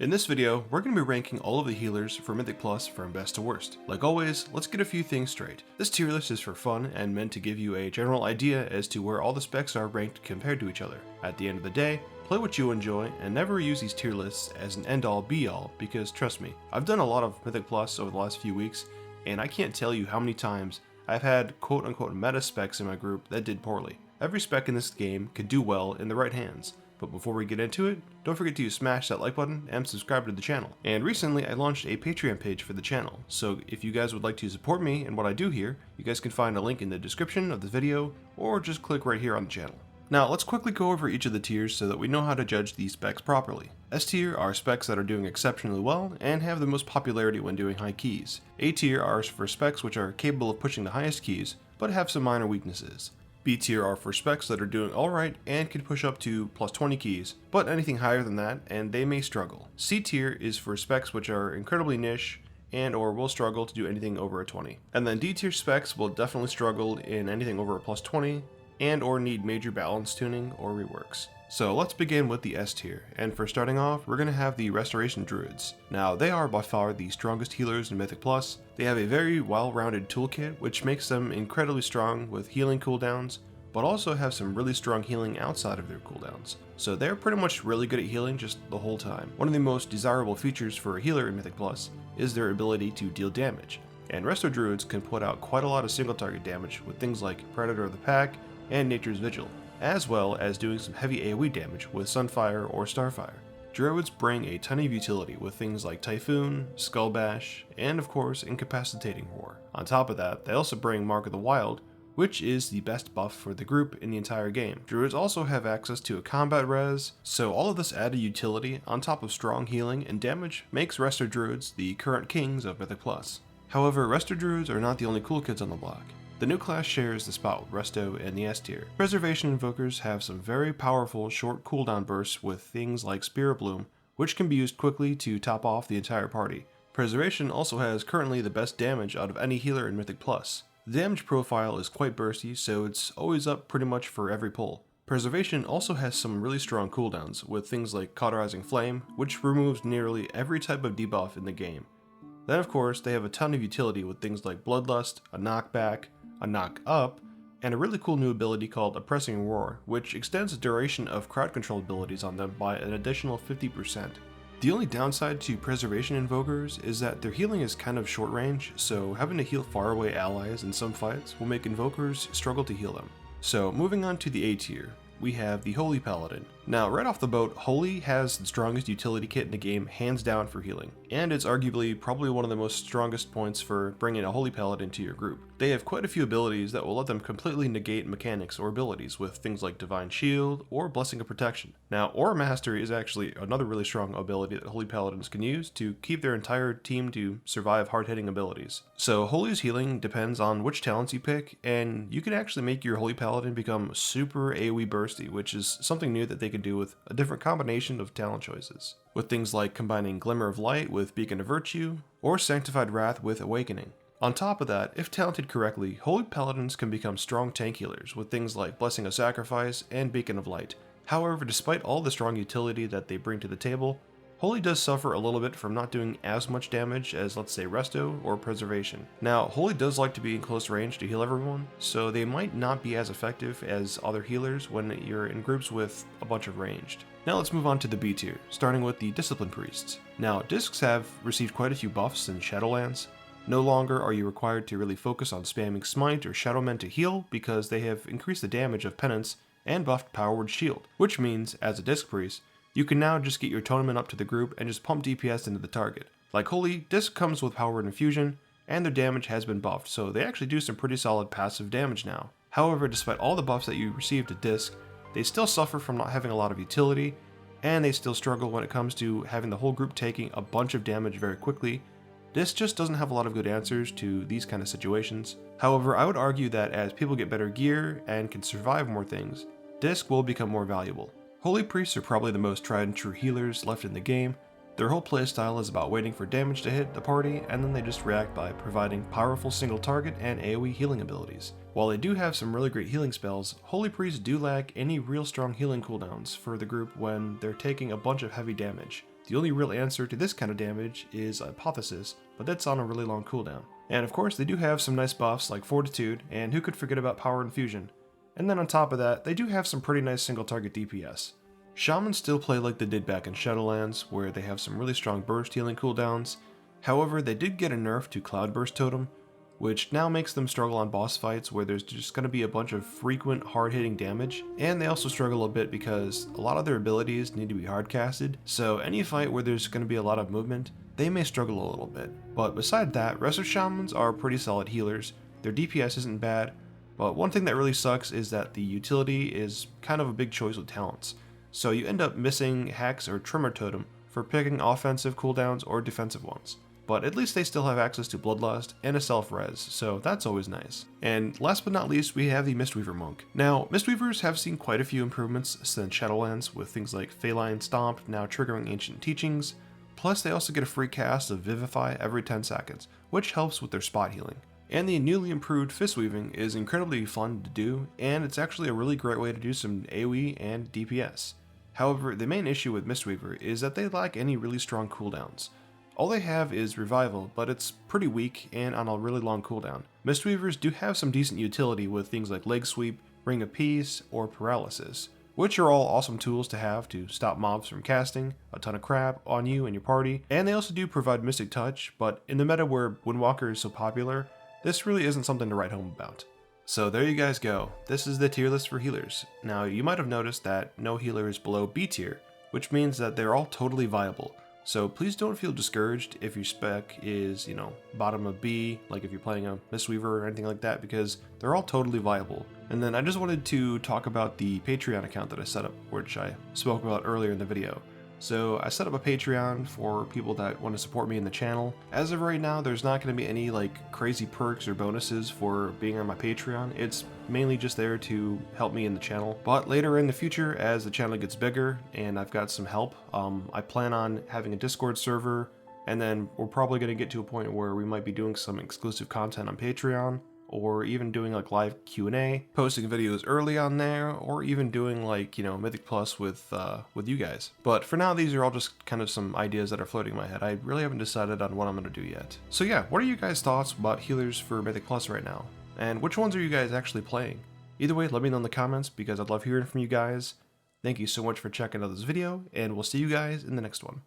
In this video, we're going to be ranking all of the healers for Mythic Plus from best to worst. Like always, let's get a few things straight. This tier list is for fun and meant to give you a general idea as to where all the specs are ranked compared to each other. At the end of the day, play what you enjoy and never use these tier lists as an end-all be-all because trust me, I've done a lot of Mythic Plus over the last few weeks and I can't tell you how many times I've had quote-unquote meta specs in my group that did poorly. Every spec in this game could do well in the right hands. But before we get into it, don't forget to smash that like button and subscribe to the channel. And recently I launched a Patreon page for the channel, so if you guys would like to support me and what I do here, you guys can find a link in the description of the video or just click right here on the channel. Now let's quickly go over each of the tiers so that we know how to judge these specs properly. S tier are specs that are doing exceptionally well and have the most popularity when doing high keys. A tier are for specs which are capable of pushing the highest keys, but have some minor weaknesses. B tier are for specs that are doing alright and can push up to plus 20 keys, but anything higher than that and they may struggle. C tier is for specs which are incredibly niche and or will struggle to do anything over a 20. And then D tier specs will definitely struggle in anything over a plus 20 and or need major balance tuning or reworks. So let's begin with the S tier, and for starting off, we're going to have the Restoration Druids. Now, they are by far the strongest healers in Mythic Plus. They have a very well-rounded toolkit, which makes them incredibly strong with healing cooldowns, but also have some really strong healing outside of their cooldowns. So they're pretty much really good at healing just the whole time. One of the most desirable features for a healer in Mythic Plus is their ability to deal damage, and Resto Druids can put out quite a lot of single target damage with things like Predator of the Pack and Nature's Vigil, as well as doing some heavy AoE damage with Sunfire or Starfire. Druids bring a ton of utility with things like Typhoon, Skull Bash, and of course Incapacitating Roar. On top of that, they also bring Mark of the Wild, which is the best buff for the group in the entire game. Druids also have access to a combat res, so all of this added utility on top of strong healing and damage makes Resto Druids the current kings of Mythic Plus. However, Resto Druids are not the only cool kids on the block. The new class shares the spot with Resto and the S tier. Preservation Invokers have some very powerful short cooldown bursts with things like Spirit Bloom, which can be used quickly to top off the entire party. Preservation also has currently the best damage out of any healer in Mythic Plus. The damage profile is quite bursty, so it's always up pretty much for every pull. Preservation also has some really strong cooldowns with things like Cauterizing Flame, which removes nearly every type of debuff in the game. Then of course they have a ton of utility with things like Bloodlust, a knockback, a knock up, and a really cool new ability called Oppressing Roar, which extends the duration of crowd control abilities on them by an additional 50%. The only downside to Preservation Invokers is that their healing is kind of short range, so having to heal faraway allies in some fights will make Invokers struggle to heal them. So moving on to the A tier, we have the Holy Paladin. Now right off the boat, Holy has the strongest utility kit in the game hands down for healing, and it's arguably probably one of the most strongest points for bringing a Holy Paladin to your group. They have quite a few abilities that will let them completely negate mechanics or abilities with things like Divine Shield or Blessing of Protection. Now Aura Mastery is actually another really strong ability that Holy Paladins can use to keep their entire team to survive hard-hitting abilities. So Holy's healing depends on which talents you pick, and you can actually make your Holy Paladin become super AoE bursty, which is something new that they can do with a different combination of talent choices, with things like combining Glimmer of Light with Beacon of Virtue, or Sanctified Wrath with Awakening. On top of that, if talented correctly, Holy Paladins can become strong tank healers with things like Blessing of Sacrifice and Beacon of Light. However, despite all the strong utility that they bring to the table, Holy does suffer a little bit from not doing as much damage as, let's say, Resto or Preservation. Now, Holy does like to be in close range to heal everyone, so they might not be as effective as other healers when you're in groups with a bunch of ranged. Now let's move on to the B tier, starting with the Discipline Priests. Now, Discs have received quite a few buffs in Shadowlands. No longer are you required to really focus on spamming Smite or Shadowmen to heal because they have increased the damage of Penance and buffed Power Word Shield, which means, as a Disc Priest, you can now just get your Tournament up to the group and just pump DPS into the target. Like Holy, Disc comes with Power Word Infusion, and their damage has been buffed, so they actually do some pretty solid passive damage now. However, despite all the buffs that you received at Disc, they still suffer from not having a lot of utility, and they still struggle when it comes to having the whole group taking a bunch of damage very quickly. Disc just doesn't have a lot of good answers to these kind of situations. However, I would argue that as people get better gear and can survive more things, Disc will become more valuable. Holy Priests are probably the most tried and true healers left in the game. Their whole playstyle is about waiting for damage to hit the party, and then they just react by providing powerful single target and AoE healing abilities. While they do have some really great healing spells, Holy Priests do lack any real strong healing cooldowns for the group when they're taking a bunch of heavy damage. The only real answer to this kind of damage is Hypothesis, but that's on a really long cooldown. And of course, they do have some nice buffs like Fortitude, and who could forget about Power Infusion? And then on top of that, they do have some pretty nice single target DPS. Shamans still play like they did back in Shadowlands, where they have some really strong burst healing cooldowns. However, they did get a nerf to Cloudburst Totem, which now makes them struggle on boss fights where there's just going to be a bunch of frequent hard-hitting damage, and they also struggle a bit because a lot of their abilities need to be hard-casted, so any fight where there's going to be a lot of movement, they may struggle a little bit. But beside that, Resto Shamans are pretty solid healers, their DPS isn't bad, but one thing that really sucks is that the utility is kind of a big choice with talents, so you end up missing Hex or Tremor Totem for picking offensive cooldowns or defensive ones. But at least they still have access to Bloodlust and a self-res, so that's always nice. And last but not least, we have the Mistweaver Monk. Now, Mistweavers have seen quite a few improvements since Shadowlands, with things like Feline Stomp now triggering Ancient Teachings, plus they also get a free cast of Vivify every 10 seconds, which helps with their spot healing. And the newly improved Fist Weaving is incredibly fun to do, and it's actually a really great way to do some AoE and DPS. However, the main issue with Mistweaver is that they lack any really strong cooldowns. All they have is Revival, but it's pretty weak and on a really long cooldown. Mistweavers do have some decent utility with things like Leg Sweep, Ring of Peace, or Paralysis, which are all awesome tools to have to stop mobs from casting a ton of crap on you and your party, and they also do provide Mystic Touch, but in the meta where Windwalker is so popular, this really isn't something to write home about. So there you guys go, this is the tier list for healers. Now you might have noticed that no healer is below B tier, which means that they're all totally viable. So please don't feel discouraged if your spec is, bottom of B, like if you're playing a Mistweaver or anything like that, because they're all totally viable. And then I just wanted to talk about the Patreon account that I set up, which I spoke about earlier in the video. So I set up a Patreon for people that want to support me in the channel. As of right now, there's not going to be any crazy perks or bonuses for being on my Patreon. It's mainly just there to help me in the channel. But later in the future, as the channel gets bigger and I've got some help, I plan on having a Discord server, and then we're probably going to get to a point where we might be doing some exclusive content on Patreon, or even doing live Q&A, posting videos early on there, or even doing Mythic Plus with you guys. But for now, these are all just kind of some ideas that are floating in my head. I really haven't decided on what I'm going to do yet. So yeah, what are you guys' thoughts about healers for Mythic Plus right now? And which ones are you guys actually playing? Either way, let me know in the comments because I'd love hearing from you guys. Thank you so much for checking out this video, and we'll see you guys in the next one.